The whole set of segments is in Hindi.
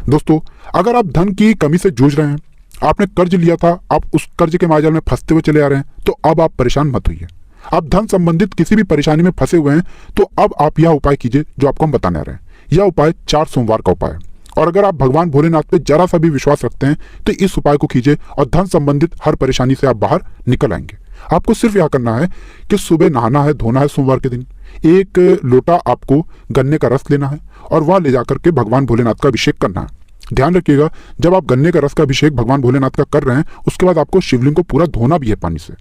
दोस्तों, अगर आप धन की कमी से जूझ रहे हैं, आपने कर्ज लिया था, आप उस कर्ज के मायाजाल में फंसते हुए चले आ रहे हैं, तो अब आप परेशान मत होइए। आप धन संबंधित किसी भी परेशानी में फंसे हुए हैं, तो अब आप यह उपाय कीजिए जो आपको हम बताने आ रहे हैं। यह उपाय 4 सोमवार का उपाय है, और अगर आप भगवान भोलेनाथ पे जरा सा भी विश्वास रखते हैं तो इस उपाय को कीजिए और धन संबंधित हर परेशानी से आप बाहर निकल आएंगे। आपको सिर्फ यह करना है कि सुबह नहाना है, धोना है सोमवार के दिन, एक लोटा आपको गन्ने का रस लेना है और वह ले जाकर के भगवान भोलेनाथ का अभिषेक करना है। ध्यान रखिएगा, जब आप गन्ने का रस का अभिषेक भगवान भोलेनाथ का कर रहे हैं, उसके बाद आपको शिवलिंग को पूरा धोना भी है पानी से।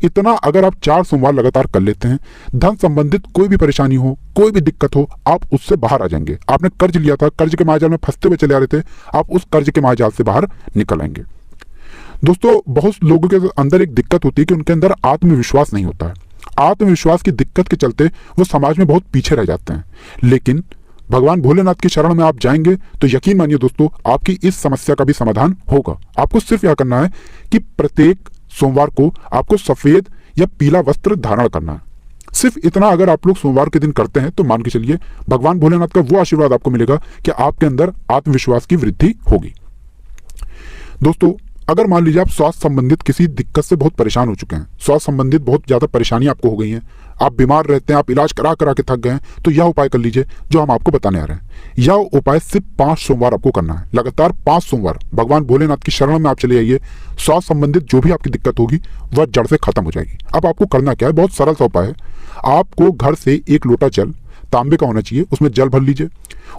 इतना अगर आप 4 सोमवार लगातार कर लेते हैं, धन संबंधित कोई भी परेशानी हो, कोई भी दिक्कत हो, आप उससे बाहर आ जाएंगे। आपने कर्ज लिया था, कर्ज के मायाजाल में फंसते हुए चले आ रहे थे, आप उस कर्ज के मायाजाल से बाहर निकल आएंगे। दोस्तों, बहुत लोगों के अंदर एक दिक्कत होती है कि उनके अंदर आत्मविश्वास नहीं होता है। आत्मविश्वास की दिक्कत के चलते वो समाज में बहुत पीछे रह जाते हैं। लेकिन भगवान भोलेनाथ की शरण में आप जाएंगे तो यकीन मानिए दोस्तों, आपकी इस समस्या का भी समाधान होगा। आपको सिर्फ यह करना है कि प्रत्येक सोमवार को आपको सफेद या पीला वस्त्र धारण करना है। सिर्फ इतना अगर आप लोग सोमवार के दिन करते हैं तो मान के चलिए भगवान भोलेनाथ का वो आशीर्वाद आपको मिलेगा कि आपके अंदर आत्मविश्वास की वृद्धि होगी। दोस्तों, अगर मान लीजिए आप स्वास्थ्य संबंधित किसी दिक्कत से बहुत परेशान हो चुके हैं, स्वास्थ्य संबंधित बहुत ज्यादा परेशानी आपको हो गई है, आप बीमार रहते हैं, आप इलाज करा करा के थक गए हैं, तो यह उपाय कर लीजिए जो हम आपको बताने आ रहे हैं। यह उपाय सिर्फ 5 सोमवार आपको करना है। लगातार 5 सोमवार भगवान भोलेनाथ की शरण में आप चले आइए, स्वास्थ्य संबंधित जो भी आपकी दिक्कत होगी वह जड़ से खत्म हो जाएगी। अब आपको करना क्या है, बहुत सरल सा उपाय है। आपको घर से एक लोटा जल, तांबे का होना चाहिए, उसमें जल भर लीजिए,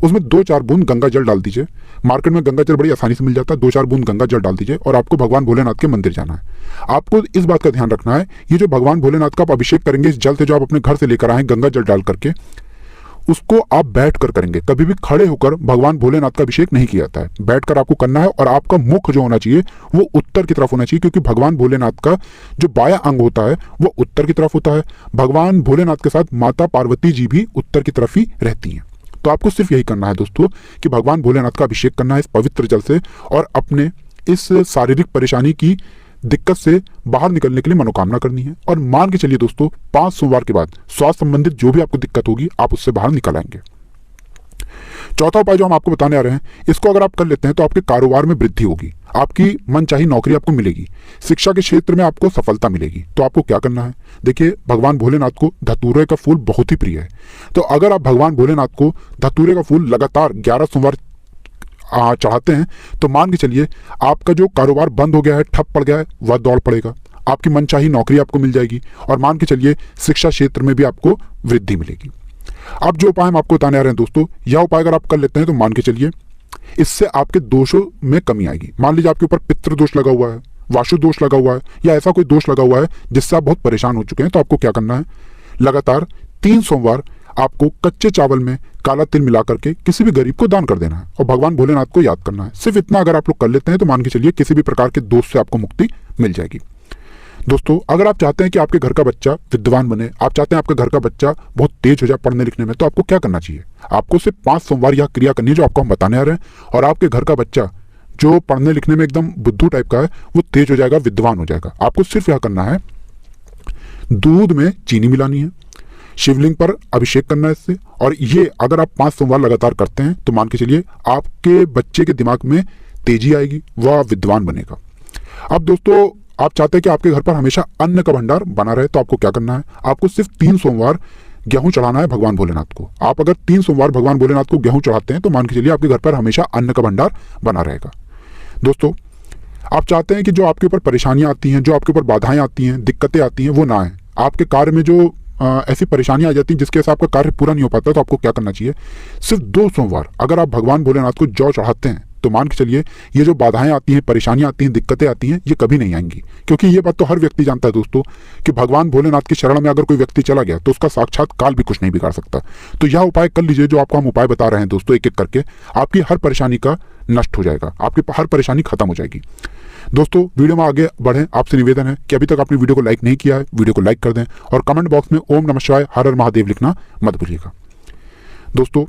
उसमें 2-4 बूंद गंगा जल डाल दीजिए। मार्केट में गंगा जल बड़ी आसानी से मिल जाता है, 2-4 बूंद गंगा जल डाल दीजिए और आपको भगवान भोलेनाथ के मंदिर जाना है। आपको इस बात का ध्यान रखना है, ये जो भगवान भोलेनाथ का आप अभिषेक करेंगे इस जल से, जो आप अपने घर से लेकर आए गंगा जल डाल करके, उसको आप बैठ कर करेंगे। कभी भी खड़े होकर भगवान भोलेनाथ का अभिषेक नहीं किया जाता है, बैठकर आपको करना है। और आपका मुख जो होना चाहिए वो उत्तर की तरफ होना चाहिए, क्योंकि भगवान भोलेनाथ का जो बायां अंग होता है वो उत्तर की तरफ होता है। भगवान भोलेनाथ के साथ माता पार्वती जी भी उत्तर की तरफ ही रहती हैं। तो आपको सिर्फ यही करना है दोस्तों कि भगवान भोलेनाथ का अभिषेक करना है इस पवित्र जल से, और अपने इस शारीरिक परेशानी की दिक्कत से बाहर निकलने के लिए मनोकामना करनी है। और मान के चलिए दोस्तों, 5 सोमवार के बाद स्वास्थ्य संबंधित जो भी आपको दिक्कत होगी आप उससे बाहर निकल आएंगे। चौथा उपाय जो हम आपको बताने आ रहे हैं, इसको अगर आप कर लेते हैं तो आपके कारोबार में वृद्धि होगी, आपकी मनचाही नौकरी आपको मिलेगी, शिक्षा के क्षेत्र में आपको सफलता मिलेगी। तो आपको क्या करना है, देखिए भगवान भोलेनाथ को धतूरे का फूल बहुत ही प्रिय है। तो अगर आप भगवान भोलेनाथ को धतूरे का फूल लगातार 11 सोमवार चढ़ाते हैं तो मान के चलिए आपका जो कारोबार बंद हो गया है, ठप पड़ गया है, वह दौड़ पड़ेगा, आपकी मनचाही नौकरी आपको मिल जाएगी, और मान के चलिए शिक्षा क्षेत्र में भी आपको वृद्धि मिलेगी। अब जो उपाय हम आपको बताने आ रहे हैं दोस्तों, यह उपाय अगर आप कर लेते हैं तो मान के चलिए इससे आपके दोषों में कमी आएगी। मान लीजिए आपके ऊपर पितृ दोष लगा हुआ है, वाशु दोष लगा हुआ है, या ऐसा कोई दोष लगा हुआ है जिससे आप बहुत परेशान हो चुके हैं, तो आपको क्या करना है, लगातार 3 सोमवार आपको कच्चे चावल में काला तिल मिला करके किसी भी गरीब को दान कर देना है और भगवान भोलेनाथ को याद करना है। सिर्फ इतना अगर आप लोग कर लेते हैं तो मान के चलिए किसी भी प्रकार के दोष से आपको मुक्ति मिल जाएगी। दोस्तों, अगर आप चाहते हैं कि आपके घर का बच्चा विद्वान बने, आप चाहते हैं आपके घर का बच्चा बहुत तेज हो जाए पढ़ने लिखने में, तो आपको क्या करना चाहिए, आपको सिर्फ 5 सोमवार यह क्रिया करनी है जो आपको हम बताने आ रहे हैं, और आपके घर का बच्चा जो पढ़ने लिखने में एकदम बुद्धू टाइप का है वो तेज हो जाएगा, विद्वान हो जाएगा। आपको सिर्फ यह करना है, दूध में चीनी मिलानी है, शिवलिंग पर अभिषेक करना है इससे, और ये अगर आप 5 सोमवार लगातार करते हैं तो मान के चलिए आपके बच्चे के दिमाग में तेजी आएगी, वह विद्वान बनेगा। अब दोस्तों, आप चाहते हैं कि आपके घर पर हमेशा अन्न का भंडार बना रहे, तो आपको क्या करना है, आपको सिर्फ 3 सोमवार गेहूं चढ़ाना है भगवान भोलेनाथ को। आप अगर 3 सोमवार भगवान भोलेनाथ को गेहूं चढ़ाते हैं तो मान के चलिए आपके घर पर हमेशा अन्न का भंडार बना रहेगा। दोस्तों, आप चाहते हैं कि जो आपके ऊपर परेशानियां आती हैं, जो आपके ऊपर बाधाएं आती हैं, दिक्कतें आती हैं, वो ना आए, आपके कार्य में जो ऐसी परेशानियां आ जाती हैं जिसके वजह से आपका कार्य पूरा नहीं हो पाता, तो आपको क्या करना चाहिए, सिर्फ 2 सोमवार अगर आप भगवान भोलेनाथ को जौ चढ़ाते हैं तो मान के चलिए ये जो बाधाएं आती हैं, परेशानियां आती हैं, दिक्कतें आती हैं, ये कभी नहीं आएंगी। क्योंकि ये बात तो हर व्यक्ति जानता है दोस्तों कि भगवान भोलेनाथ की शरण में अगर कोई व्यक्ति चला गया तो उसका साक्षात काल भी कुछ नहीं बिगाड़ सकता। तो यह उपाय कर लीजिए जो आपको हम उपाय बता रहे हैं दोस्तों, एक एक करके आपकी हर परेशानी का नष्ट हो जाएगा, आपकी हर परेशानी खत्म हो जाएगी। दोस्तों, वीडियो में आगे बढ़ें, आपसे निवेदन है कि अभी तक आपने वीडियो को लाइक नहीं किया है, वीडियो को लाइक कर दें, और कमेंट बॉक्स में ओम नमः शिवाय हर हर महादेव लिखना मत भूलिएगा। दोस्तों,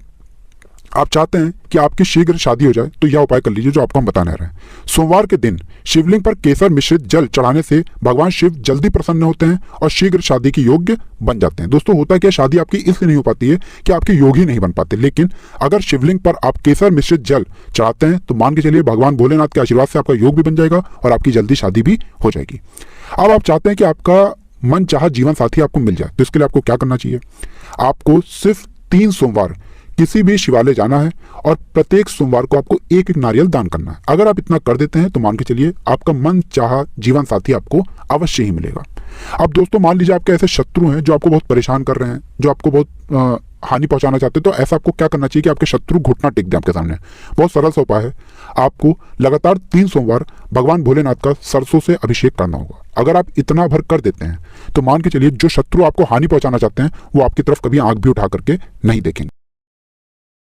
आप चाहते हैं कि आपकी शीघ्र शादी हो जाए तो यह उपाय कर लीजिए जो आपको हम बताने रहे हैं। सोमवार के दिन शिवलिंग पर केसर मिश्रित जल चढ़ाने से भगवान शिव जल्दी प्रसन्न होते हैं और शीघ्र शादी के योग्य बन जाते हैं। दोस्तों होता है कि शादी आपकी इसलिए नहीं हो पाती है कि आपके योग ही नहीं बन पाते, लेकिन अगर शिवलिंग पर आप केसर मिश्रित जल चढ़ाते हैं तो मान के चलिए भगवान भोलेनाथ के आशीर्वाद से आपका योग भी बन जाएगा और आपकी जल्दी शादी भी हो जाएगी। अब आप चाहते हैं कि आपका मन चाहा जीवन साथी आपको मिल जाए, तो इसके लिए आपको क्या करना चाहिए? आपको सिर्फ 3 सोमवार किसी भी शिवालय जाना है और प्रत्येक सोमवार को आपको एक एक नारियल दान करना है। अगर आप इतना कर देते हैं तो मान के चलिए आपका मन चाहा जीवन साथी आपको अवश्य ही मिलेगा। अब दोस्तों मान लीजिए आपके ऐसे शत्रु हैं जो आपको बहुत परेशान कर रहे हैं, जो आपको बहुत हानि पहुंचाना चाहते हैं, तो ऐसा आपको क्या करना चाहिए कि आपके शत्रु घुटना टेक दें आपके सामने। बहुत सरल सा उपाय है, आपको लगातार 3 सोमवार भगवान भोलेनाथ का सरसों से अभिषेक करना होगा। अगर आप इतना भर कर देते हैं तो मान के चलिए जो शत्रु आपको हानि पहुंचाना चाहते हैं वो आपकी तरफ कभी आंख भी उठा करके नहीं देखेंगे।